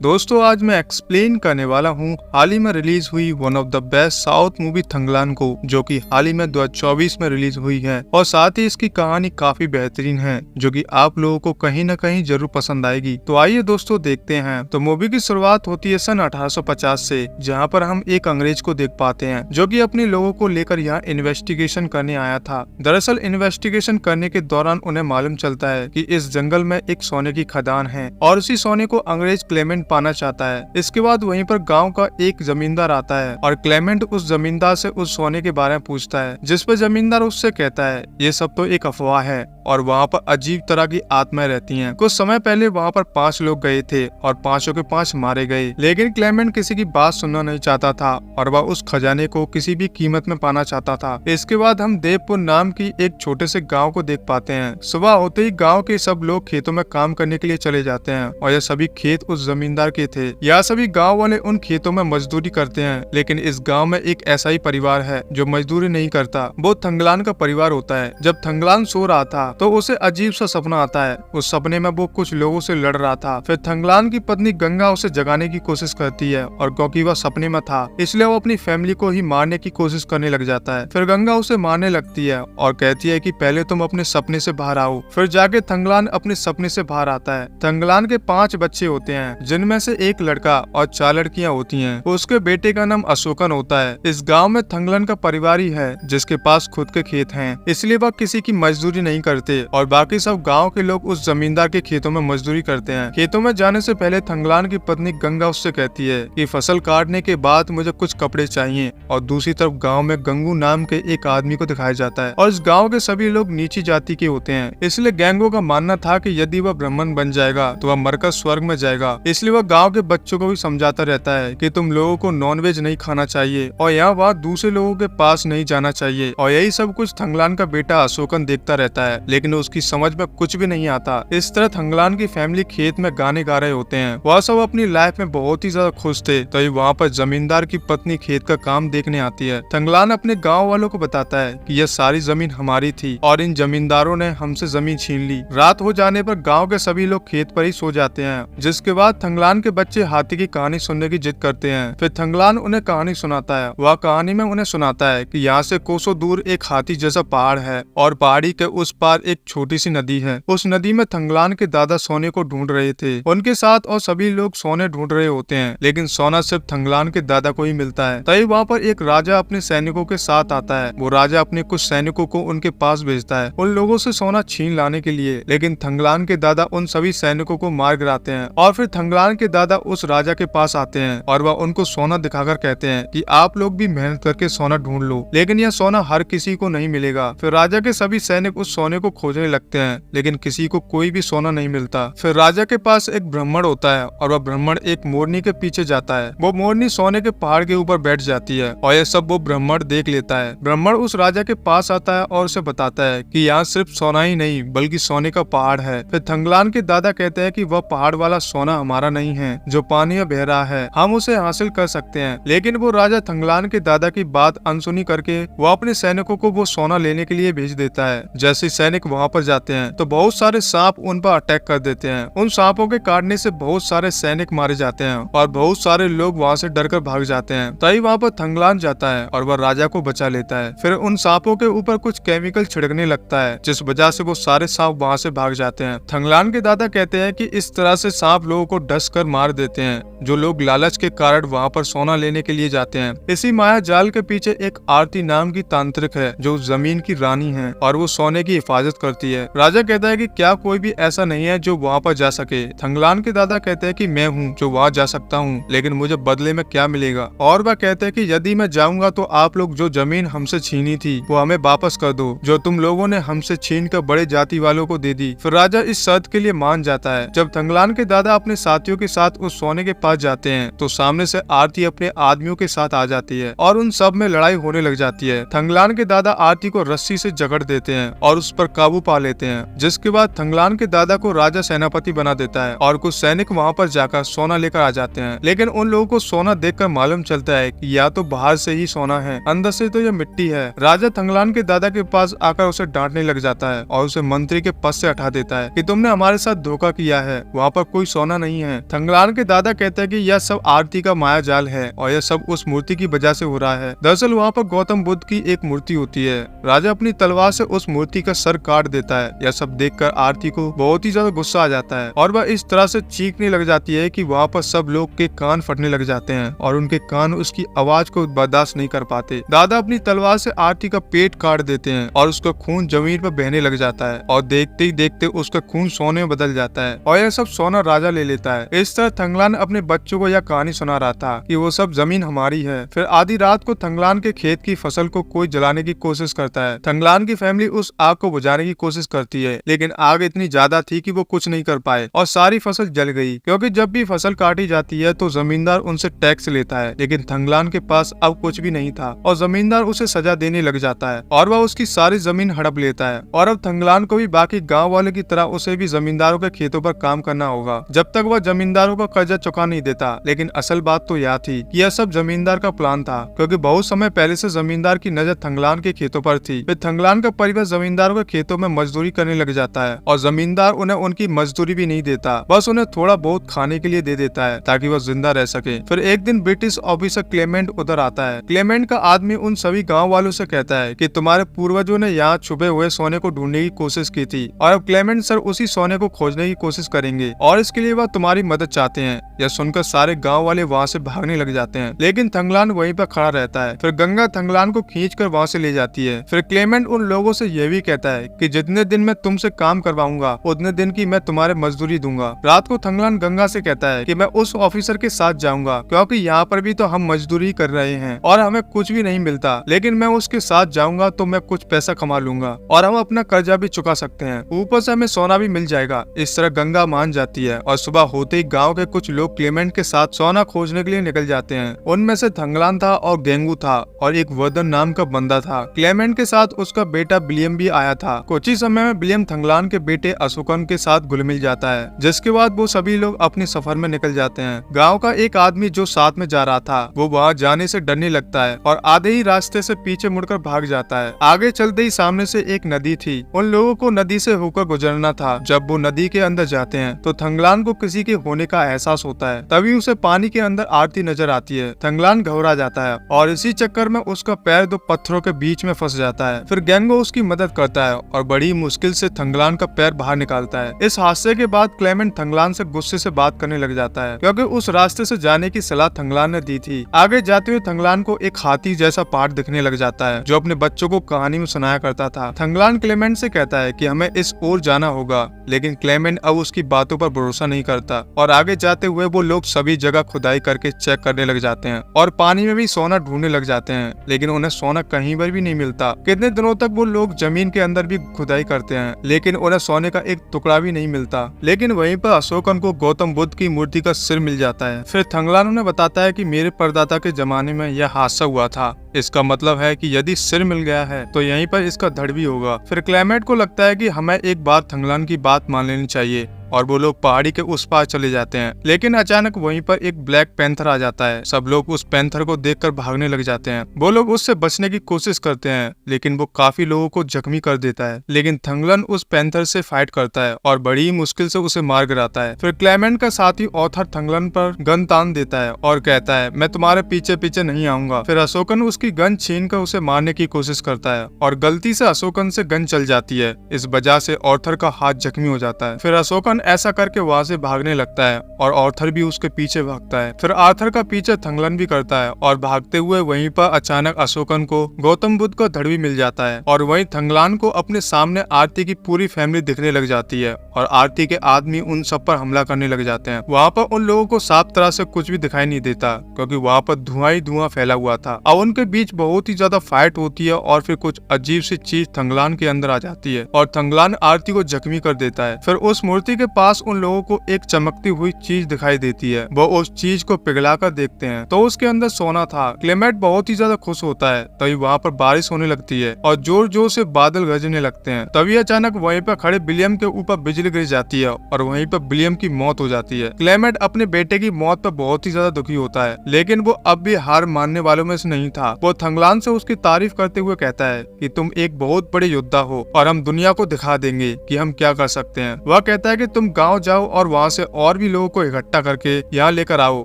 दोस्तों आज मैं एक्सप्लेन करने वाला हूँ हाल ही में रिलीज हुई one of the best south movie Thangalaan को, जो कि हाल ही में 2024 में रिलीज हुई है और साथ ही इसकी कहानी काफी बेहतरीन है जो कि आप लोगों को कहीं न कहीं जरूर पसंद आएगी। तो आइए दोस्तों देखते हैं। तो मूवी की शुरुआत होती है सन 1850 से, जहाँ पर हम एक अंग्रेज को देख पाते हैं जो कि अपने लोगों को लेकर यहाँ इन्वेस्टिगेशन करने आया था। दरअसल इन्वेस्टिगेशन करने के दौरान उन्हें मालूम चलता है कि इस जंगल में एक सोने की खदान है और उसी सोने को अंग्रेज क्लेमेंट पाना चाहता है। इसके बाद वहीं पर गांव का एक जमींदार आता है और क्लेमेंट उस जमींदार से उस सोने के बारे में पूछता है, जिस पर जमींदार उससे कहता है ये सब तो एक अफवाह है और वहाँ पर अजीब तरह की आत्माएं रहती हैं। कुछ समय पहले वहाँ पर 5 लोग गए थे और 5 के 5 मारे गए, लेकिन क्लेमेंट किसी की बात सुनना नहीं चाहता था और वह उस खजाने को किसी भी कीमत में पाना चाहता था। इसके बाद हम देवपुर नाम की एक छोटे से गाँव को देख पाते हैं। सुबह होते ही गाँव के सब लोग खेतों में काम करने के लिए चले जाते हैं और यह सभी खेत उस जमींदार के थे। यह सभी गाँव वाले उन खेतों में मजदूरी करते हैं, लेकिन इस गाँव में एक ऐसा ही परिवार है जो मजदूरी नहीं करता। वो थंगलान का परिवार होता है। जब थंगलान सो रहा था तो उसे अजीब सा सपना आता है। उस सपने में वो कुछ लोगों से लड़ रहा था। फिर थंगलान की पत्नी गंगा उसे जगाने की कोशिश करती है और क्योंकि वह सपने में था इसलिए वो अपनी फैमिली को ही मारने की कोशिश करने लग जाता है। फिर गंगा उसे मारने लगती है और कहती है कि पहले तुम अपने सपने से बाहर आओ। फिर जाके थंगलान अपने सपने से बाहर आता है। थंगलान के 5 बच्चे होते हैं, जिनमें से एक लड़का और 4 लड़कियां होती हैं। उसके बेटे का नाम अशोकन होता है। इस गाँव में थंगलान का परिवार ही है जिसके पास खुद के खेत हैं, इसलिए वह किसी की मजदूरी नहीं करते और बाकी सब गांव के लोग उस जमींदार के खेतों में मजदूरी करते हैं। खेतों में जाने से पहले थंगलान की पत्नी गंगा उससे कहती है कि फसल काटने के बाद मुझे कुछ कपड़े चाहिए और दूसरी तरफ गांव में गंगू नाम के एक आदमी को दिखाया जाता है और इस गांव के सभी लोग नीची जाति के होते हैं। इसलिए गैंगो का मानना था कि यदि वह ब्राह्मण बन जाएगा तो वह मरकर स्वर्ग में जाएगा। इसलिए वह गाँव के बच्चों को भी समझाता रहता है कि तुम लोगों को नॉनवेज नहीं खाना चाहिए और यहाँ वहाँ दूसरे लोगों के पास नहीं जाना चाहिए। और यही सब कुछ थंगलान का बेटा अशोकन देखता रहता है, लेकिन उसकी समझ में कुछ भी नहीं आता। इस तरह थंगलान की फैमिली खेत में गाने गा रहे होते हैं। वह सब अपनी लाइफ में बहुत ही ज्यादा खुश थे। तभी वहाँ पर जमींदार की पत्नी खेत का काम देखने आती है। थंगलान अपने गाँव वालों को बताता है कि यह सारी जमीन हमारी थी और इन जमींदारों ने हमसे जमीन छीन ली। रात हो जाने पर गाँव के सभी लोग खेत पर ही सो जाते हैं, जिसके बाद थंगलान के बच्चे हाथी की कहानी सुनने की जिद करते हैं। फिर थंगलान उन्हें कहानी सुनाता है। वह कहानी में उन्हें सुनाता है कि यहाँ से कोसों दूर एक हाथी जैसा पहाड़ है और पहाड़ी के उस पार एक छोटी सी नदी है। उस नदी में थंगलान के दादा सोने को ढूंढ रहे थे। उनके साथ और सभी लोग सोने ढूंढ रहे होते हैं, लेकिन सोना सिर्फ थंगलान के दादा को ही मिलता है। तभी वहाँ पर एक राजा अपने सैनिकों के साथ आता है। वो राजा अपने कुछ सैनिकों को उनके पास भेजता है उन लोगों से सोना छीन लाने के लिए, लेकिन थंगलान के दादा उन सभी सैनिकों को मार गिराते हैं। और फिर थंगलान के दादा उस राजा के पास आते हैं और वह उनको सोना दिखाकर कहते हैं कि आप लोग भी मेहनत करके सोना ढूंढ लो, लेकिन यह सोना हर किसी को नहीं मिलेगा। फिर राजा के सभी सैनिक उस सोने को खोजने लगते हैं, लेकिन किसी को कोई भी सोना नहीं मिलता। फिर राजा के पास एक ब्राह्मण होता है और वह ब्राह्मण एक मोरनी के पीछे जाता है। वो मोरनी सोने के पहाड़ के ऊपर बैठ जाती है और यह सब वो ब्राह्मण देख लेता है। ब्राह्मण उस राजा के पास आता है और उसे बताता है कि यहाँ सिर्फ सोना ही नहीं बल्कि सोने का पहाड़ है। फिर थंगलान के दादा कहते हैं कि वह पहाड़ वाला सोना हमारा नहीं है जो पानी में बह रहा है, हम उसे हासिल कर सकते हैं। लेकिन वो राजा थंगलान के दादा की बात अनसुनी करके वो अपने सैनिकों को वो सोना लेने के लिए भेज देता है। जैसे सैनिक वहाँ पर जाते हैं तो बहुत सारे सांप उन पर अटैक कर देते हैं। उन सांपों के काटने से बहुत सारे सैनिक मारे जाते हैं और बहुत सारे लोग वहाँ से डरकर भाग जाते हैं। तभी वहाँ पर थंगलान जाता है और वह राजा को बचा लेता है। फिर उन सांपों के ऊपर कुछ केमिकल छिड़कने लगता है, जिस वजह से वो सारे सांप वहाँ से भाग जाते हैं। थंगलान के दादा कहते हैं कि इस तरह से सांप लोगों को डस कर मार देते हैं, जो लोग लालच के कारण वहाँ पर सोना लेने के लिए जाते हैं। इसी माया जाल के पीछे एक आरती नाम की तांत्रिक है जो जमीन की रानी है और वो सोने की हिफाजत करती है। राजा कहता है कि क्या कोई भी ऐसा नहीं है जो वहाँ पर जा सके। थंगलान के दादा कहते हैं कि मैं हूँ जो वहाँ जा सकता हूँ, लेकिन मुझे बदले में क्या मिलेगा। और वह कहते हैं कि यदि मैं जाऊंगा तो आप लोग जो जमीन हमसे छीनी थी वो हमें वापस कर दो, जो तुम लोगों ने हमसे छीन कर बड़े जाति वालों को दे दी। फिर राजा इस शर्त के लिए मान जाता है। जब थंगलान के दादा अपने साथियों के साथ उस सोने के पास जाते हैं तो सामने से आरती अपने आदमियों के साथ आ जाती है और उन सब में लड़ाई होने लग जाती है। थंगलान के दादा आरती को रस्सी से जकड़ देते हैं और उस पर काबू पा लेते हैं, जिसके बाद थंगलान के दादा को राजा सेनापति बना देता है और कुछ सैनिक वहाँ पर जाकर सोना लेकर आ जाते हैं। लेकिन उन लोगों को सोना देखकर मालूम चलता है कि या तो बाहर से ही सोना है, अंदर से तो यह मिट्टी है। राजा थंगलान के दादा के पास आकर उसे डांटने लग जाता है और उसे मंत्री के पद से हटा देता है कि तुमने हमारे साथ धोखा किया है, वहाँ पर कोई सोना नहीं है। थंगलान के दादा कहते हैं कि यह सब आरती का माया जाल है और यह सब उस मूर्ति की वजह से हो रहा है। दरअसल वहाँ पर गौतम बुद्ध की एक मूर्ति होती है। राजा अपनी तलवार से उस मूर्ति का सर काट देता है। यह सब देखकर आरती को बहुत ही ज्यादा गुस्सा आ जाता है और वह इस तरह से चीखने लग जाती है कि वहाँ पर सब लोग के कान फटने लग जाते हैं और उनके कान उसकी आवाज को बर्दाश्त नहीं कर पाते। दादा अपनी तलवार से आरती का पेट काट देते हैं और उसका खून जमीन पर बहने लग जाता है और देखते ही देखते उसका खून सोने में बदल जाता है और यह सब सोना राजा ले लेता है। इस तरह थंगलान अपने बच्चों को यह कहानी सुना रहा था कि वो सब जमीन हमारी है। फिर आधी रात को थंगलान के खेत की फसल को कोई जलाने की कोशिश करता है। थंगलान की फैमिली उस आग को बुझाने की कोशिश करती है, लेकिन आग इतनी ज्यादा थी कि वो कुछ नहीं कर पाए और सारी फसल जल गई। क्योंकि जब भी फसल काटी जाती है तो जमींदार उनसे टैक्स लेता है, लेकिन थंगलान के पास अब कुछ भी नहीं था और जमींदार उसे सजा देने लग जाता है और वह उसकी सारी जमीन हड़प लेता है। और अब थंगलान को भी बाकी गाँव वालों की तरह उसे भी जमींदारों के खेतों पर काम करना होगा जब तक वह जमींदारों का कर्जा चुका नहीं देता। लेकिन असल बात तो यह थी कि यह सब जमींदार का प्लान था, क्योंकि बहुत समय पहले से जमींदार की नजर थंगलान के खेतों पर थी। फिर थंगलान का परिवार जमींदारों के खेतों में मजदूरी करने लग जाता है और जमींदार उन्हें उनकी मजदूरी भी नहीं देता, बस उन्हें थोड़ा बहुत खाने के लिए दे देता है ताकि वह जिंदा रह सके। फिर एक दिन ब्रिटिश ऑफिसर क्लेमेंट उधर आता है। क्लेमेंट का आदमी उन सभी गाँव वालों से कहता है कि तुम्हारे पूर्वजों ने यहाँ छुपे हुए सोने को ढूंढने की कोशिश की थी और अब क्लेमेंट सर उसी सोने को खोजने की कोशिश करेंगे और इसके लिए वह तुम्हारी मदद चाहते हैं। यह सुनकर सारे गांव वाले वहां से भागने लग जाते हैं, लेकिन थंगलान वहीं पर खड़ा रहता है। फिर गंगा थंगलान को खींचकर वहां से ले जाती है। फिर क्लेमेंट उन लोगों से यह भी कहता है कि जितने दिन मैं तुमसे काम करवाऊंगा उतने दिन की मैं तुम्हारे मजदूरी दूंगा। रात को थंगलान गंगा से कहता है कि मैं उस ऑफिसर के साथ जाऊंगा, क्योंकि यहाँ पर भी तो हम मजदूरी कर रहे हैं और हमें कुछ भी नहीं मिलता, लेकिन मैं उसके साथ जाऊंगा तो मैं कुछ पैसा कमा लूंगा और हम अपना कर्जा भी चुका सकते हैं, ऊपर से हमें सोना भी मिल जाएगा। इस तरह गंगा मान जाती है और सुबह होते ही गांव के कुछ लोग क्लेमेंट के साथ सोना खोजने के लिए निकल जाते हैं। उनमें से थंगलान था और गेंगू था और एक वर्दन नाम का बंदा था। क्लेमेंट के साथ उसका बेटा विलियम भी आया था। कुछ ही समय में विलियम थंगलान के बेटे अशोकन के साथ घुल मिल जाता है, जिसके बाद वो सभी लोग अपने सफर में निकल जाते हैं। गाँव का एक आदमी जो साथ में जा रहा था वो वहाँ जाने से डरने लगता है और आधे ही रास्ते से पीछे मुड़कर भाग जाता है। आगे चलते ही सामने से एक नदी थी। उन लोगों को नदी से होकर गुजरना था। जब वो नदी के अंदर जाते हैं तो थंगलान को किसी के होने का एहसास होता है। तभी उसे पानी के अंदर आरती नजर आती है। थंगलान घबरा जाता है और इसी चक्कर में उसका पैर दो पत्थरों के बीच में फंस जाता है। फिर गेंगो उसकी मदद करता है और बड़ी मुश्किल से थंगलान का पैर बाहर निकालता है। इस हादसे के बाद क्लेमेंट थंगलान से गुस्से से बात करने लग जाता है, क्योंकि उस रास्ते से जाने की सलाह थंगलान ने दी थी। आगे जाते हुए थंगलान को एक हाथी जैसा पहाड़ दिखने लग जाता है जो अपने बच्चों को कहानी में सुनाया करता था। थंगलान क्लेमेंट से कहता है कि हमें इस ओर जाना होगा, लेकिन क्लेमेंट अब उसकी बातों पर भरोसा नहीं करता और आगे जाते हुए वो लोग सभी जगह खुदाई करके चेक करने लग जाते हैं और पानी में भी सोना ढूंढने लग जाते हैं, लेकिन उन्हें सोना कहीं पर भी नहीं मिलता। कितने दिनों तक वो लोग जमीन के अंदर भी खुदाई करते हैं, लेकिन उन्हें सोने का एक टुकड़ा भी नहीं मिलता। लेकिन वहीं पर अशोकन को गौतम बुद्ध की मूर्ति का सिर मिल जाता है। फिर थंगलान उन्हें बताता है कि मेरे परदादा के जमाने में यह हादसा हुआ था, इसका मतलब है कि यदि सिर मिल गया है तो यहीं पर इसका धड़ भी होगा। फिर क्लेमेंट को लगता है कि हमें एक बार थंगलान की बात मान लेनी चाहिए और वो लोग पहाड़ी के उस पार चले जाते हैं। लेकिन अचानक वहीं पर एक ब्लैक पैंथर आ जाता है। सब लोग उस पैंथर को देखकर भागने लग जाते हैं। वो लोग उससे बचने की कोशिश करते हैं, लेकिन वो काफी लोगों को जख्मी कर देता है। लेकिन थंगलान उस पैंथर से फाइट करता है और बड़ी मुश्किल से उसे मार गिराता है। फिर क्लेमेंट का साथी ऑथर थंगलान पर गन तान देता है और कहता है मैं तुम्हारे पीछे पीछे नहीं आऊंगा। फिर अशोकन उसकी गन छीन कर उसे मारने की कोशिश करता है और गलती से अशोकन से गन चल जाती है। इस वजह से ऑथर का हाथ जख्मी हो जाता है। फिर अशोकन ऐसा करके वहां से भागने लगता है और आर्थर भी उसके पीछे भागता है। फिर आर्थर का पीछे थंगलान भी करता है और भागते हुए वहीं पर अचानक अशोकन को गौतम बुद्ध का धड़ भी मिल जाता है और वहीं थंगलान को अपने सामने आरती की पूरी फैमिली दिखने लग जाती है और आरती के आदमी उन सब पर हमला करने लग जाते हैं। वहाँ पर उन लोगों को साफ तरह से कुछ भी दिखाई नहीं देता, क्योंकि वहाँ पर धुआं ही धुआं फैला हुआ था। अब उनके बीच बहुत ही ज्यादा फाइट होती है और फिर कुछ अजीब सी चीज थंगलान के अंदर आ जाती है और थंगलान आरती को जख्मी कर देता है। फिर उस मूर्ति के पास उन लोगों को एक चमकती हुई चीज दिखाई देती है। वो उस चीज को पिघला कर देखते हैं तो उसके अंदर सोना था। क्लेमेट बहुत ही ज्यादा खुश होता है। तभी वहाँ पर बारिश होने लगती है और जोर जोर से बादल गरजने लगते हैं। तभी अचानक वहीं पर खड़े विलियम के ऊपर बिजली गिर जाती है और वहीं पर विलियम की मौत हो जाती है। क्लेमेट अपने बेटे की मौत पर बहुत ही ज्यादा दुखी होता है, लेकिन वो अब भी हार मानने वालों में से नहीं था। वो थंगलान से उसकी तारीफ करते हुए कहता है कि तुम एक बहुत बड़े योद्धा हो और हम दुनिया को दिखा देंगे कि हम क्या कर सकते हैं। वह कहता है कि तुम गाँव जाओ और वहाँ से और भी लोगों को इकट्ठा करके यहाँ लेकर आओ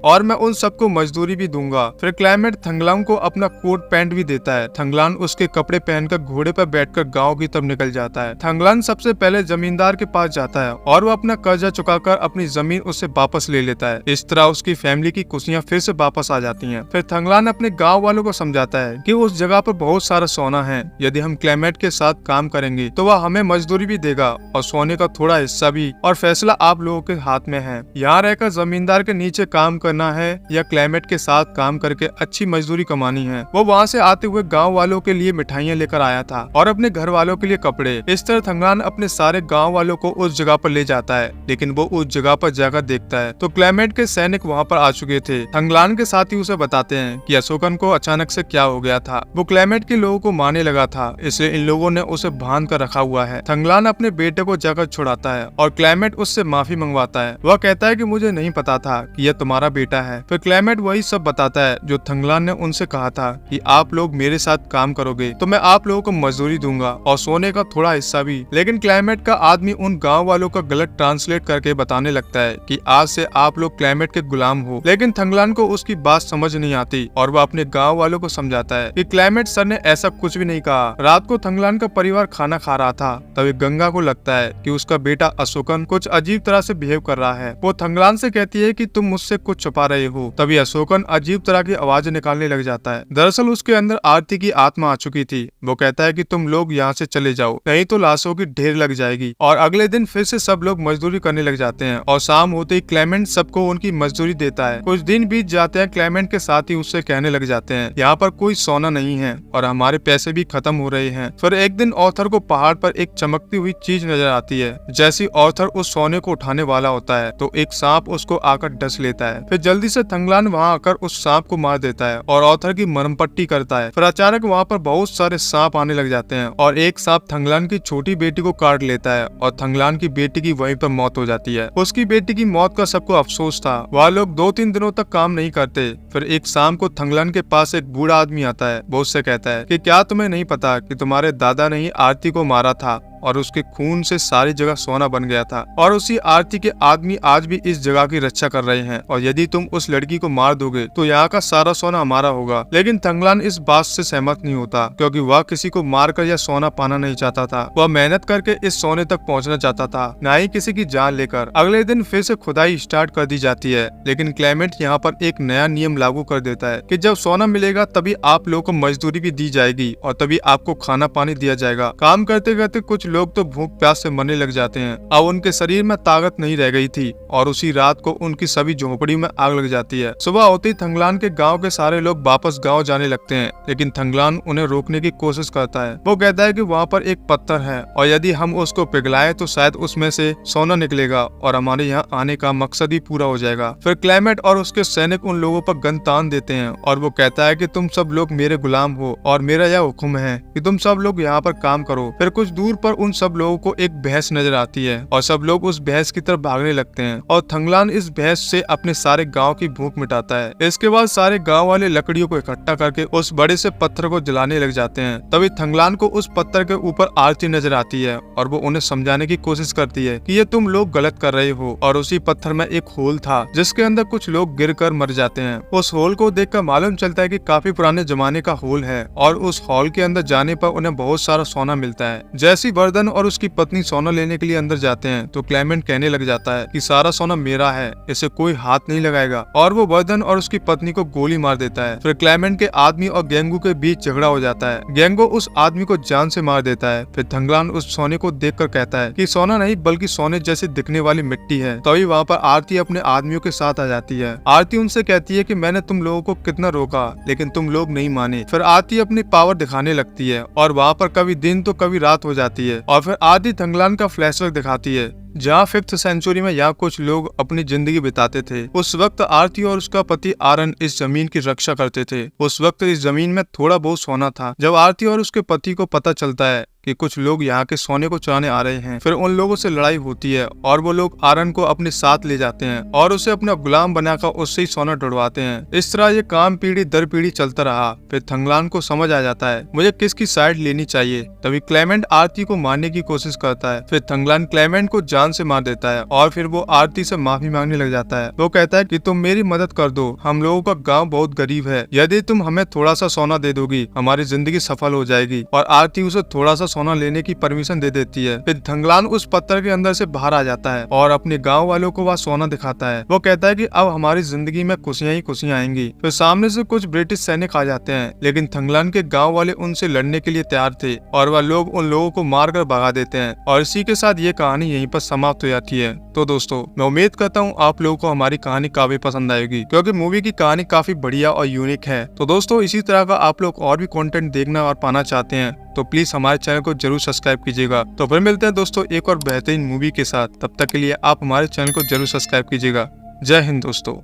और मैं उन सबको मजदूरी भी दूंगा। फिर क्लेमेट थंगलान को अपना कोट पैंट भी देता है। थंगलान उसके कपड़े पहनकर घोड़े पर बैठकर गांव की तरफ निकल जाता है। थंगलान सबसे पहले जमींदार के पास जाता है और वो अपना कर्जा चुकाकर अपनी जमीन उससे वापस ले लेता है। इस तरह उसकी फैमिली की खुशियां फिर से वापस आ जाती हैं। फिर थंगलान अपने गांव वालों को समझाता है कि उस जगह पर बहुत सारा सोना है। यदि हम क्लेमेट के साथ काम करेंगे तो वह हमें मजदूरी भी देगा और सोने का थोड़ा हिस्सा भी, और फैसला आप लोगों के हाथ में है। यहाँ रहकर जमींदार के नीचे काम करना है या क्लेमेट के साथ काम करके अच्छी मजदूरी कमानी है। वो वहाँ से आते हुए गाँव वालों के लिए मिठाइयाँ लेकर आया था और अपने घर वालों के लिए कपड़े। इस तरह थंगलान अपने सारे गाँव वालों को उस जगह पर ले जाता है, लेकिन वो उस जगह पर जाकर देखता है तो क्लेमेट के सैनिक वहाँ पर आ चुके थे। थंगलान के साथी उसे बताते हैं कि अशोकन को अचानक से क्या हो गया था। वो क्लेमेट के लोगों को मारने लगा था, इसलिए इन लोगों ने उसे बांध कर रखा हुआ है। थंगलान अपने बेटे को जाकर छुड़ाता है और क्लेमेट उससे माफी मंगवाता है। वह कहता है कि मुझे नहीं पता था कि यह तुम्हारा बेटा है। फिर क्लेमेट वही सब बताता है जो थंगलान ने उनसे कहा था कि आप लोग मेरे साथ काम करोगे तो मैं आप लोगों को मजदूरी दूंगा और सोने का थोड़ा हिस्सा भी। लेकिन क्लेमेट का आदमी उन गाँव वालों का गलत ट्रांसलेट करके बताने लगता है कि आज से आप लोग क्लेमेट के गुलाम हो। लेकिन थंगलान को उसकी बात समझ नहीं आती और वह अपने गाँव वालों को समझाता है कि क्लेमेट सर ने ऐसा कुछ भी नहीं कहा। रात को थंगलान का परिवार खाना खा रहा था, तभी गंगा को लगता है कि उसका बेटा अशोकन कुछ अजीब तरह से बिहेव कर रहा है। वो थंगलान से कहती है कि तुम मुझसे कुछ छुपा रहे हो। तभी अशोकन अजीब तरह की आवाज निकालने लग जाता है। दरअसल उसके अंदर आरती की आत्मा आ चुकी थी। वो कहता है कि तुम लोग यहाँ से चले जाओ, नहीं तो लाशों की ढेर लग जाएगी। और अगले दिन फिर से सब लोग मजदूरी करने लग जाते हैं और शाम होते ही क्लेमेंट सबको उनकी मजदूरी देता है। कुछ दिन बीत जाते हैं। क्लेमेंट के साथी उससे कहने लग जाते हैं यहाँ पर कोई सोना नहीं है और हमारे पैसे भी खत्म हो रहे हैं। फिर एक दिन ऑथर को पहाड़ पर एक चमकती हुई चीज नजर आती है। जैसी ऑथर उस सोने को उठाने वाला होता है तो एक सांप उसको आकर डस लेता है। फिर जल्दी से थंगलान वहाँ आकर उस सांप को मार देता है और ऑथर की मरहम पट्टी करता है। फिर अचानक वहाँ पर बहुत सारे सांप आने लग जाते हैं और एक सांप थंगलान की छोटी बेटी को काट लेता है और थंगलान की बेटी की वहीं पर मौत हो जाती है। उसकी बेटी की मौत का सबको अफसोस था। वह लोग 2-3 दिनों तक काम नहीं करते। फिर एक शाम को थंगलान के पास एक बूढ़ा आदमी आता है। वो उससे कहता है कि क्या तुम्हें नहीं पता कि तुम्हारे दादा ने ही आरती को मारा था और उसके खून से सारी जगह सोना बन गया था और उसी आरती के आदमी आज भी इस जगह की रक्षा कर रहे हैं और यदि तुम उस लड़की को मार दोगे तो यहाँ का सारा सोना हमारा होगा। लेकिन थंगलान इस बात से सहमत नहीं होता क्योंकि वह किसी को मारकर या सोना पाना नहीं चाहता था। वह मेहनत करके इस सोने तक पहुँचना चाहता था, न ही किसी की जान लेकर। अगले दिन फिर से खुदाई स्टार्ट कर दी जाती है, लेकिन क्लेमेंट यहाँ पर एक नया नियम लागू कर देता है कि जब सोना मिलेगा तभी आप लोगों को मजदूरी भी दी जाएगी और तभी आपको खाना पानी दिया जाएगा। काम करते करते कुछ लोग तो भूख प्यास से मरने लग जाते हैं। अब उनके शरीर में ताकत नहीं रह गई थी और उसी रात को उनकी सभी झोपड़ी में आग लग जाती है। सुबह होते ही थंगलान के गांव के सारे लोग वापस गांव जाने लगते हैं, लेकिन थंगलान उन्हें रोकने की कोशिश करता है। वो कहता है कि वहाँ पर एक पत्थर है और यदि हम उसको पिघलाएं तो शायद उसमें से सोना निकलेगा और हमारे यहाँ आने का मकसद ही पूरा हो जाएगा। फिर क्लेमेंट और उसके सैनिक उन लोगों पर गन तान देते हैं और वो कहता है कि तुम सब लोग मेरे गुलाम हो और मेरा यह हुक्म है कि तुम सब लोग यहाँ पर काम करो। फिर कुछ दूर पर उन सब लोगों को एक भैंस नजर आती है और सब लोग उस भैंस की तरफ भागने लगते हैं और थंगलान इस भैंस से अपने सारे गांव की भूख मिटाता है। इसके बाद सारे गांव वाले लकड़ियों को इकट्ठा करके उस बड़े से पत्थर को जलाने लग जाते हैं। तभी थंगलान को उस पत्थर के ऊपर आरती नजर आती है और वो उन्हें समझाने की कोशिश करती है कि ये तुम लोग गलत कर रहे हो। और उसी पत्थर में एक होल था जिसके अंदर कुछ लोग गिर कर मर जाते हैं। उस होल को देखकर मालूम चलता है कि काफी पुराने जमाने का होल है और उस हॉल के अंदर जाने पर उन्हें बहुत सारा सोना मिलता है। जैसी वर्धन और उसकी पत्नी सोना लेने के लिए अंदर जाते हैं तो क्लेमेंट कहने लग जाता है कि सारा सोना मेरा है, इसे कोई हाथ नहीं लगाएगा और वो वर्धन और उसकी पत्नी को गोली मार देता है। फिर क्लेमेंट के आदमी और गेंगू के बीच झगड़ा हो जाता है। गेंगो उस आदमी को जान से मार देता है। फिर थंगलान उस सोने को देखकर कहता है कि सोना नहीं बल्कि सोने जैसे दिखने वाली मिट्टी है। तभी वहाँ पर आरती अपने आदमियों के साथ आ जाती है। आरती उनसे कहती है कि मैंने तुम लोगों को कितना रोका लेकिन तुम लोग नहीं माने। फिर आरती अपनी पावर दिखाने लगती है और वहाँ पर कभी दिन तो कभी रात हो जाती है और फिर आरती थंगलान का फ्लैशबैक दिखाती है जहाँ 5th सेंचुरी में यहाँ कुछ लोग अपनी जिंदगी बिताते थे। उस वक्त आरती और उसका पति आरन इस जमीन की रक्षा करते थे। उस वक्त इस जमीन में थोड़ा बहुत सोना था। जब आरती और उसके पति को पता चलता है कि कुछ लोग यहाँ के सोने को चुराने आ रहे हैं, फिर उन लोगों से लड़ाई होती है और वो लोग आरन को अपने साथ ले जाते हैं और उसे अपना गुलाम बनाकर उससे ही सोना ढूंढवाते हैं। इस तरह ये काम पीढ़ी दर पीढ़ी चलता रहा। फिर थंगलान को समझ आ जाता है मुझे किसकी साइड लेनी चाहिए। तभी क्लेमेंट आरती को मारने की कोशिश करता है। फिर थंगलान क्लेमेंट को जान से मार देता है और फिर वो आरती से माफी मांगने लग जाता है। वो कहता है कि तुम मेरी मदद कर दो, हम लोगों का गाँव बहुत गरीब है, यदि तुम हमें थोड़ा सा सोना दे दोगी हमारी जिंदगी सफल हो जाएगी। और आरती उसे थोड़ा सा सोना लेने की परमिशन दे देती है। फिर थंगलान उस पत्थर के अंदर से बाहर आ जाता है और अपने गांव वालों को वह सोना दिखाता है। वो कहता है कि अब हमारी जिंदगी में खुशियां ही खुशियां आएंगी। फिर सामने से कुछ ब्रिटिश सैनिक आ जाते हैं, लेकिन थंगलान के गांव वाले उनसे लड़ने के लिए तैयार थे और वह लोग उन लोगों को मार कर भगा देते हैं। और इसी के साथ ये कहानी यहीं पर समाप्त हो जाती है। तो दोस्तों मैं उम्मीद करता हूँ आप लोगों को हमारी कहानी काफी पसंद आएगी, क्योंकि मूवी की कहानी काफी बढ़िया और यूनिक है। तो दोस्तों इसी तरह का आप लोग और भी कंटेंट देखना और पाना चाहते हैं तो प्लीज हमारे चैनल को जरूर सब्सक्राइब कीजिएगा। तो फिर मिलते हैं दोस्तों एक और बेहतरीन मूवी के साथ। तब तक के लिए आप हमारे चैनल को जरूर सब्सक्राइब कीजिएगा। जय हिंद दोस्तों।